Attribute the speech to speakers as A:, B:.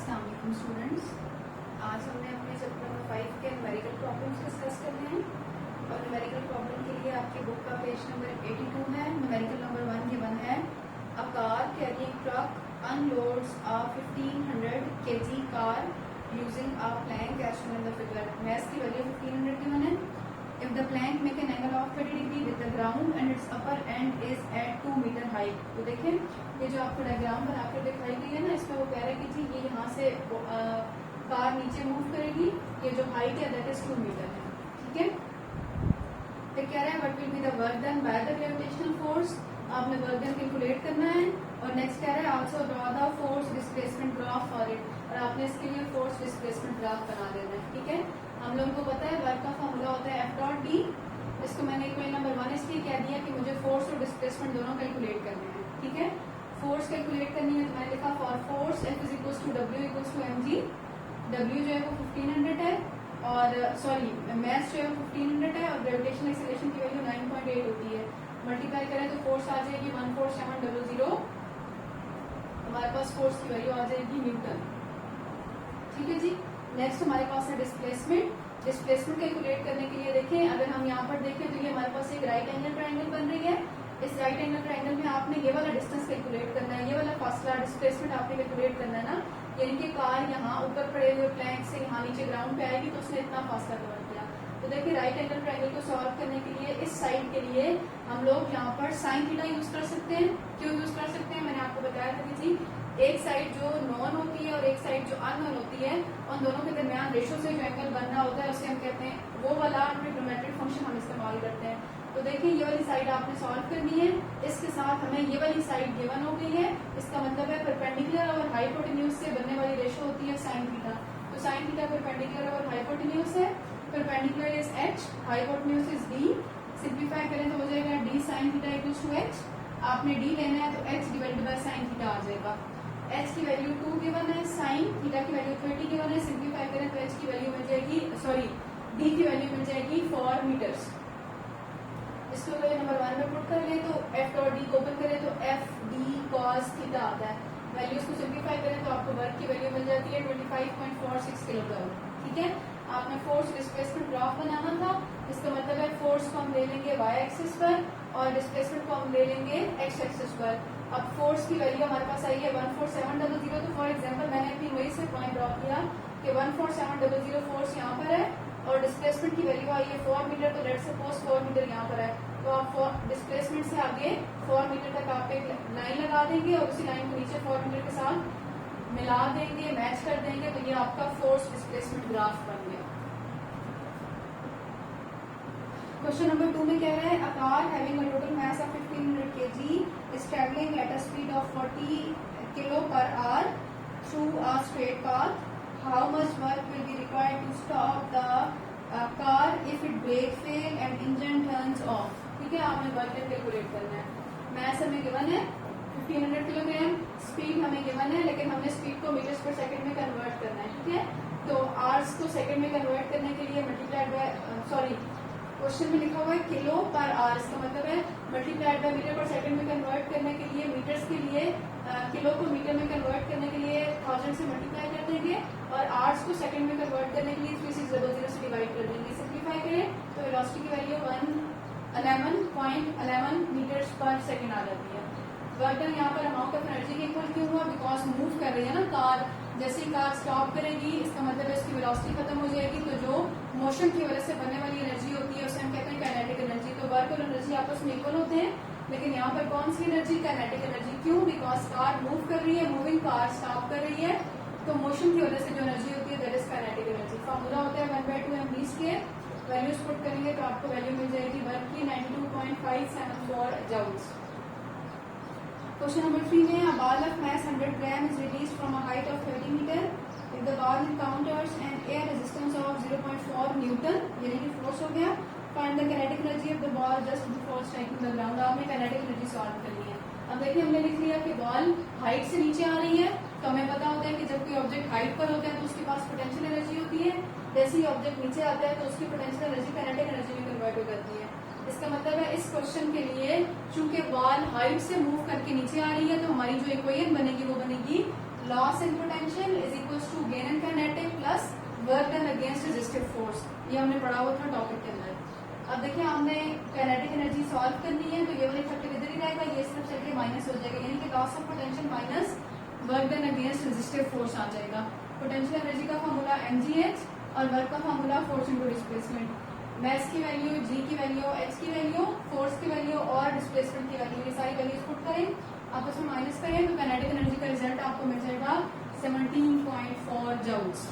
A: अस्सलाम वालेकुम स्टूडेंट्स। आज हमने अपने चैप्टर नंबर 5 के न्यूमेरिकल प्रॉब्लम्स डिस्कस करने हैं और न्यूमेरिकल प्रॉब्लम के लिए आपकी बुक का पेज नंबर 82 है। न्यूमेरिकल नंबर 1 गिवन है, a car carrying truck unloads a 1500 kg car using a plank as shown in the figure. Mass की वैल्यू 1500 गिवन है। If the plank make an angle of 30 degree with the ground and its upper end is at 2 meter height। तो देखें ये जो आपको diagram बनाकर दिखाई गई है ना, इसमें वो कह रहा है कि जी ये यहाँ से कार नीचे मूव करेगी, ये जो हाइट है दैट इज 2 मीटर है, ठीक है। फिर कह रहा है what will be the work done by the gravitational force. आपने वर्क डन कैलकुलेट करना है और नेक्स्ट कह रहा है also draw the force displacement graph for it, और आपने इसके लिए फोर्स डिस्प्लेसमेंट ग्राफ बना देना है, ठीक है। हम लोगों को पता है वर्क का फॉर्मूला होता है F डॉट डी। इसको मैंने इक्वेशन नंबर 1 इसलिए कह दिया कि मुझे फोर्स और डिस्प्लेसमेंट दोनों कैलकुलेट करने हैं, ठीक है। फोर्स कैलकुलेट करनी है तो मैंने लिखा for force F is equals to W equals to mg। W जो है वो 1500 है और सॉरी मैथ जो है वो 1500 है और ग्रेविटेशनल एक्सीलरेशन की वैल्यू 9.8 होती है। मल्टीप्लाई करें तो फोर्स आ जाएगी 14700। हमारे पास फोर्स की वैल्यू आ जाएगी न्यूटन, ठीक है जी। नेक्स्ट हमारे पास है डिस्प्लेसमेंट। डिस्प्लेसमेंट कैलकुलेट करने के लिए देखें, अगर हम यहाँ पर देखें तो ये हमारे पास एक राइट एंगल ट्रायंगल बन रही है। इस राइट एंगल ट्रायंगल में आपने ये वाला डिस्टेंस कैलकुलेट करना है, ये वाला फासला डिस्प्लेसमेंट आपने कैलकुलेट करना है ना, यानी कि कार यहाँ ऊपर पड़े हुए प्लैंक से यहाँ नीचे ग्राउंड पे आएगी तो उसने इतना फासला कवर किया। तो देखिए राइट एंगल ट्रायंगल को सॉल्व करने के लिए इस साइड के लिए हम लोग यहाँ पर साइन थीटा यूज कर सकते हैं। क्यों यूज कर सकते हैं, मैंने आपको बताया था कि जी एक साइड जो नॉन होती है और एक साइड जो अननोन होती है, उन दोनों के दरमियान रेशो से जो एंगल बन रहा होता है उसे हम कहते हैं वो वाला ट्रिग्नोमेट्रिक फंक्शन हम इस्तेमाल करते हैं। तो देखिए ये वाली साइड आपने सॉल्व करनी है, इसके साथ हमें ये वाली साइड गिवन हो गई है। इसका मतलब है परपेंडिकुलर और हाइपोटेन्यूज से बनने वाली रेशो होती है साइन थीटा। तो साइन थीटा परपेंडिकुलर और हाइपोटेन्यूज है। Perpendicular is h, hypotenuse is d। Simplify करें तो हो जाएगा d sine theta equals to h। आपने d लेना है तो h divided by sine theta आ जाएगा। h की वैल्यू 2 गिवन है, साइन थीटा की वैल्यू 30 गिवन है। सिंप्लीफाई करें तो h की वैल्यू मिल जाएगी, सॉरी d की वैल्यू मिल जाएगी 4 मीटर्स। इसको अगर नंबर 1 में पुट कर ले तो f डॉट d को ओपन करें तो f d cos थीटा आता है। वैल्यूज को सिंप्लीफाई करें तो आपको वर्क की वैल्यू मिल जाती है 25.46 किलोग्राम, ठीक है। आपने फोर्स डिस्प्लेसमेंट ग्राफ बनाना था, इसका मतलब है फोर्स को हम ले लेंगे y एक्सिस पर और डिस्प्लेसमेंट को हम ले लेंगे x एक्सिस पर। अब फोर्स की वैल्यू हमारे पास आई है 14700। तो फॉर एग्जांपल मैंने अपनी वही से पॉइंट ड्रॉ किया कि 14700 फोर्स यहाँ पर है और डिस्प्लेसमेंट की वैल्यू आई है 4 मीटर। तो लेट्स सपोज 4 मीटर यहाँ पर है, तो आप डिस्प्लेसमेंट से आगे 4 मीटर तक आप एक लाइन लगा देंगे और उसी लाइन को नीचे 4 मीटर के साथ मिला देंगे, मैच कर देंगे, तो ये आपका फोर्स डिस्प्लेसमेंट ग्राफ बन गया। क्वेश्चन नंबर 2 में कह रहा है, a car having a total mass of 1500 kg is traveling at a speed of 40 kilo per hour through a straight path. How much work will be required to stop the car if it brake fail and engine turns off? ठीक है, आपने work done calculate करना है। मास हमें given है 1500 kilogram, speed हमें given है लेकिन हमने स्पीड को मीटर्स पर सेकंड में कन्वर्ट करना है, ठीक है। तो आवर्स को सेकंड में कन्वर्ट करने के लिए मल्टीप्लाइड बाय, सॉरी क्वेश्चन में लिखा हुआ है किलो पर आवर, इसका मतलब है मल्टीप्लाइड बाय मीटर पर सेकंड में कन्वर्ट करने के लिए मीटर्स के लिए किलो को मीटर में कन्वर्ट करने के लिए 1000 से मल्टीप्लाई कर देंगे और आवर्स को सेकंड में कन्वर्ट करने के लिए 3600 से डिवाइड कर देंगे। सिंप्लीफाई करें तो वेलोसिटी की वैल्यू 111.11 मीटर्स पर सेकंड आ जाती है। वर्क डन यहाँ पर अमाउंट ऑफ एनर्जी के इक्वल क्यों हुआ, बिकॉज मूव कर रही है ना कार। जैसे ही कार स्टॉप करेगी इसका मतलब है इसकी वेलोसिटी खत्म हो जाएगी, तो जो मोशन की वजह से बनने वाली एनर्जी होती है उसे हम कहते हैं काइनेटिक एनर्जी। तो वर्क और एनर्जी आपस में इक्वल होते हैं, लेकिन यहाँ पर कौन सी एनर्जी, काइनेटिक एनर्जी। क्यों, बिकॉज कार मूव कर रही है, मूविंग कार स्टॉप कर रही है, तो मोशन की वजह से जो एनर्जी होती है that is kinetic energy. Formula होता है 1/2 mv स्क्वायर। वैल्यूज पुट करेंगे तो आपको वैल्यू मिल जाएगी वर्क की 92.574 जूल्स। क्वेश्चन नंबर 3 में, a ball of mass 100 gram is released from a height of 30 meter if the ball encounters an air resistance of 0.4 Newton, यानी कि फोर्स हो गया। Find the kinetic energy of the ball just before striking the ground. आपने kinetic energy solve करनी है। अब देखिए हमने लिख लिया कि बॉल हाइट से नीचे आ रही है, तो हमें पता होता है कि जब कोई ऑब्जेक्ट हाइट पर होता है तो उसके पास पोटेंशियल एनर्जी होती है, जैसे ही ऑब्जेक्ट नीचे आता है तो उसकी पोटेंशियल एनर्जी काइनेटिक एनर्जी में कन्वर्ट हो जाती है। इसका मतलब है इस क्वेश्चन के लिए चूंकि बॉल हाइट से मूव करके नीचे आ रही है तो हमारी जो इक्वेशन बनेगी वो बनेगी loss in potential is equal to gain in kinetic plus work done against resistive force. ये हमने पढ़ा हुआ था टॉपिक के अंदर। अब देखिए हमने काइनेटिक एनर्जी सॉल्व करनी है तो ये वाला इफेक्टिव इधर ही रहेगा, ये सिर्फ चल के माइनस हो जाएगा, यानी कि loss of potential minus work done against resistive force आ जाएगा। पोटेंशियल एनर्जी का फॉर्मूला mgh और वर्क का formula force into displacement. Mass की वैल्यू, जी की वैल्यू, एच की वैल्यू, फोर्स की वैल्यू और डिस्प्लेसमेंट की वैल्यू, ये सारी वैल्यूज पुट करें, आपस में माइनस करें तो काइनेटिक एनर्जी का रिजल्ट आपको मिल जाएगा 17.4 जूल्स।